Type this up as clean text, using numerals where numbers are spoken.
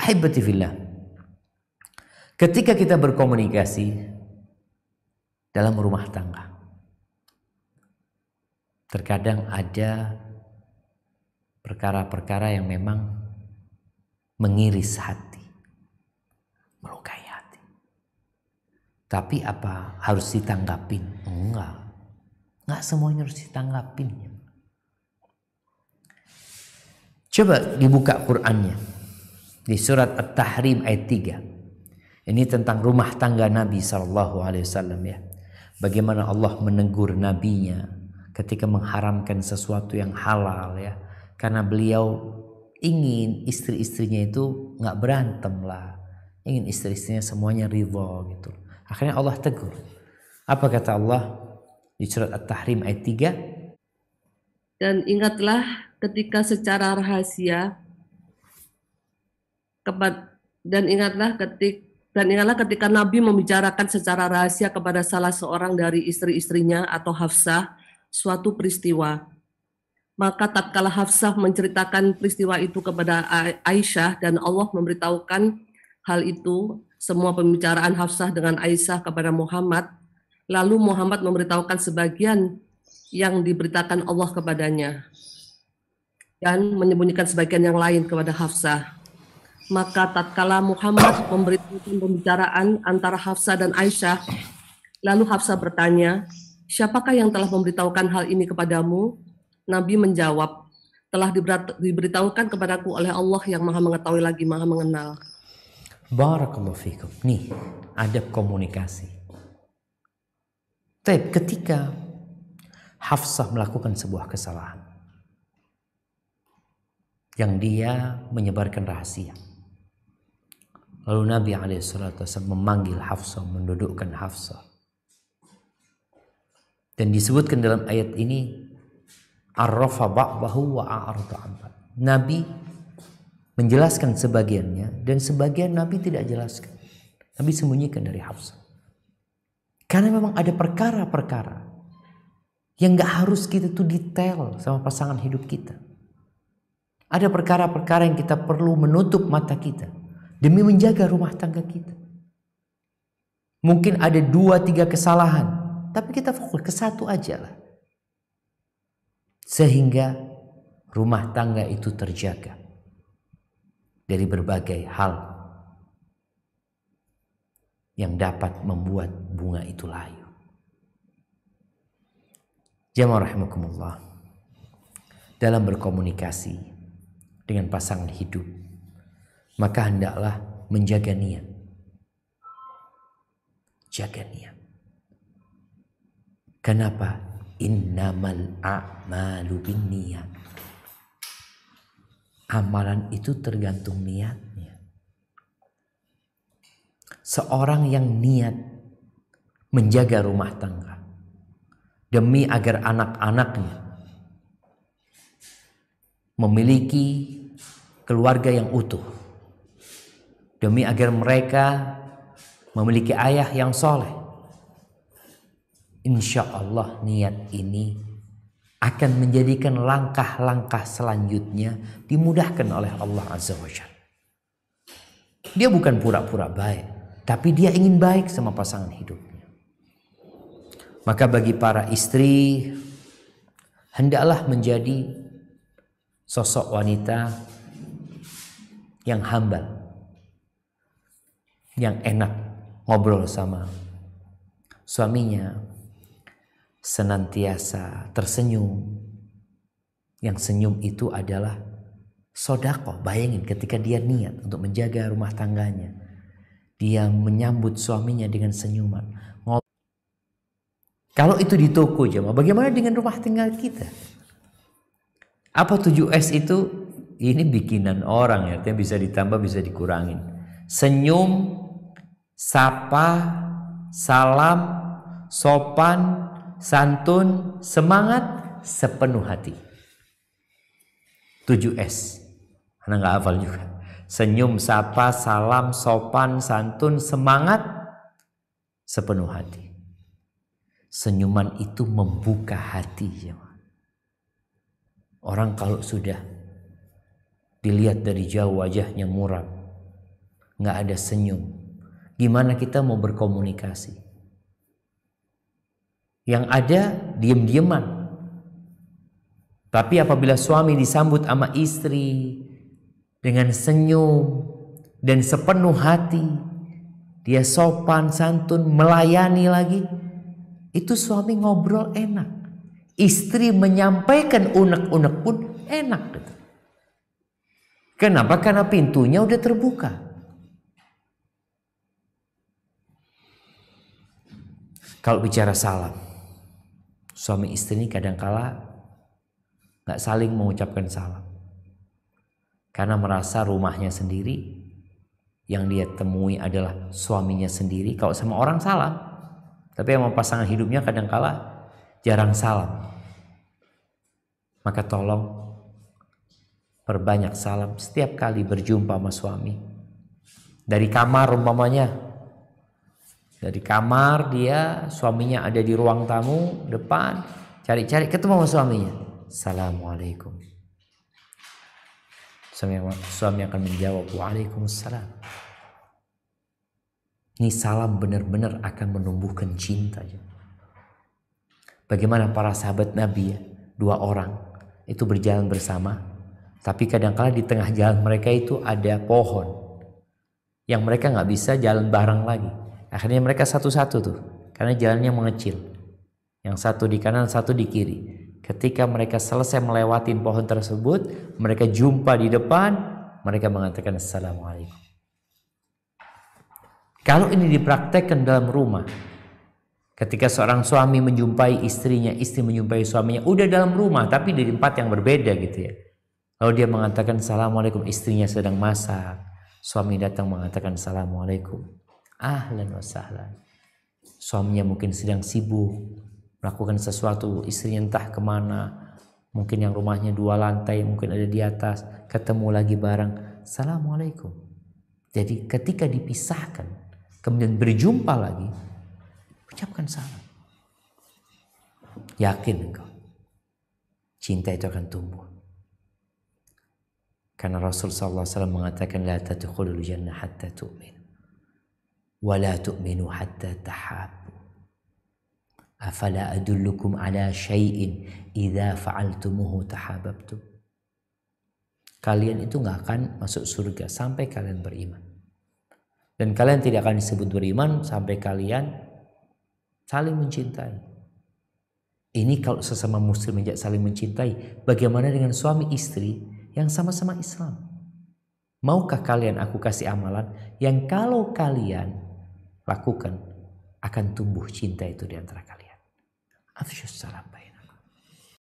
Ahibati fillah, ketika kita berkomunikasi dalam rumah tangga, terkadang ada perkara-perkara yang memang mengiris hati, melukai hati. Tapi apa harus ditanggapin? Enggak semuanya harus ditanggapin. Coba dibuka Qur'annya di surat At-Tahrim ayat 3. Ini tentang rumah tangga Nabi SAW ya. Bagaimana Allah menegur nabinya ketika mengharamkan sesuatu yang halal ya. Karena beliau ingin istri-istrinya itu nggak berantem lah, ingin istri-istrinya semuanya ridha gitu. Akhirnya Allah tegur. Apa kata Allah di surat At-Tahrim ayat 3? Dan ingatlah ketika secara rahasia dan ingatlah ketika Nabi membicarakan secara rahasia kepada salah seorang dari istri-istrinya atau Hafsah suatu peristiwa. Maka tatkala Hafsah menceritakan peristiwa itu kepada Aisyah dan Allah memberitahukan hal itu, semua pembicaraan Hafsah dengan Aisyah kepada Muhammad, lalu Muhammad memberitahukan sebagian yang diberitakan Allah kepadanya dan menyembunyikan sebagian yang lain kepada Hafsah. Maka tatkala Muhammad memberitahukan pembicaraan antara Hafsah dan Aisyah, lalu Hafsah bertanya, siapakah yang telah memberitahukan hal ini kepadamu? Nabi menjawab, telah diberitahukan kepadaku oleh Allah yang maha mengetahui lagi maha mengenal. Barakallahu fikum. Nih, adab komunikasi. Tapi ketika Hafsah melakukan sebuah kesalahan yang dia menyebarkan rahasia, lalu Nabi SAW memanggil Hafsah, mendudukkan Hafsah, dan disebutkan dalam ayat ini arrafa ba'dahu wa a'rada an ba'd. Nabi menjelaskan sebagiannya dan sebagian Nabi tidak jelaskan. Nabi sembunyikan dari Hafsah. Karena memang ada perkara-perkara yang gak harus kita tuh detail sama pasangan hidup kita. Ada perkara-perkara yang kita perlu menutup mata kita demi menjaga rumah tangga kita. Mungkin ada 2-3 kesalahan, tapi kita fokus ke satu aja lah. Sehingga rumah tangga itu terjaga dari berbagai hal yang dapat membuat bunga itu layu. Jamaah rahimakumullah, dalam berkomunikasi dengan pasangan hidup, maka hendaklah menjaga niat. Jaga niat. Kenapa? Innamal a'malu binniyat. Amalan itu tergantung niatnya. Seorang yang niat menjaga rumah tangga demi agar anak-anaknya memiliki keluarga yang utuh, demi agar mereka memiliki ayah yang soleh, insya Allah niat ini akan menjadikan langkah-langkah selanjutnya dimudahkan oleh Allah Azza wa Jalla. Dia bukan pura-pura baik, tapi dia ingin baik sama pasangan hidupnya. Maka bagi para istri, hendaklah menjadi sosok wanita yang humble, yang enak ngobrol sama suaminya, senantiasa tersenyum. Yang senyum itu adalah sedekah. Bayangin ketika dia niat untuk menjaga rumah tangganya, dia menyambut suaminya dengan senyuman. Kalau itu di toko jemaah, bagaimana dengan rumah tangga kita? Apa 7S itu? Ini bikinan orang ya, artinya bisa ditambah bisa dikurangin. Senyum, sapa, salam, sopan, santun, semangat, sepenuh hati. 7S. Anda nggak hafal juga. Senyum, sapa, salam, sopan, santun, semangat, sepenuh hati. Senyuman itu membuka hati. Orang kalau sudah dilihat dari jauh wajahnya muram, nggak ada senyum. Gimana kita mau berkomunikasi? Yang ada diem-dieman. Tapi apabila suami disambut sama istri dengan senyum dan sepenuh hati, dia sopan santun, melayani lagi, itu suami ngobrol enak. Istri menyampaikan unek-unek pun enak. Kenapa? Karena pintunya udah terbuka. Kalau bicara salam, suami istri ini kadangkala gak saling mengucapkan salam. Karena merasa rumahnya sendiri, yang dia temui adalah suaminya sendiri. Kalau sama orang salam, tapi sama pasangan hidupnya kadangkala jarang salam. Maka tolong perbanyak salam setiap kali berjumpa sama suami. Dari kamar umpamanya, dari kamar dia, suaminya ada di ruang tamu depan, cari-cari ketemu sama suaminya. Assalamualaikum. Suami akan menjawab waalaikumsalam. Ini salam benar-benar akan menumbuhkan cinta. Bagaimana para sahabat Nabi ya, 2 orang itu berjalan bersama, tapi kadang-kala di tengah jalan mereka itu ada pohon yang mereka nggak bisa jalan bareng lagi. Akhirnya mereka satu-satu tuh, karena jalannya mengecil. Yang satu di kanan, satu di kiri. Ketika mereka selesai melewati pohon tersebut, mereka jumpa di depan, mereka mengatakan assalamualaikum. Kalau ini dipraktekkan dalam rumah, ketika seorang suami menjumpai istrinya, istri menjumpai suaminya, udah dalam rumah tapi di tempat yang berbeda gitu ya. Lalu dia mengatakan assalamualaikum, istrinya sedang masak, suami datang mengatakan assalamualaikum, ahlan wa sahlan. Suaminya mungkin sedang sibuk melakukan sesuatu, istrinya entah kemana, mungkin yang rumahnya 2 lantai, mungkin ada di atas, ketemu lagi bareng, assalamualaikum. Jadi ketika dipisahkan, kemudian berjumpa lagi, ucapkan salam. Yakin engkau, cinta itu akan tumbuh. Karena Rasul SAW mengatakan la tadkhulul jannah hatta tu'min wa la tu'minu hatta tahabbu. Afala adullukum ala syai'in idza fa'altumuhu tahabbtum. Kalian itu nggak akan masuk surga sampai kalian beriman. Dan kalian tidak akan disebut beriman sampai kalian saling mencintai. Ini kalau sesama muslim saling mencintai, bagaimana dengan suami istri yang sama-sama Islam? Maukah kalian aku kasih amalan yang kalau kalian lakukan akan tumbuh cinta itu di antara kalian? Afsyus salam bainakum.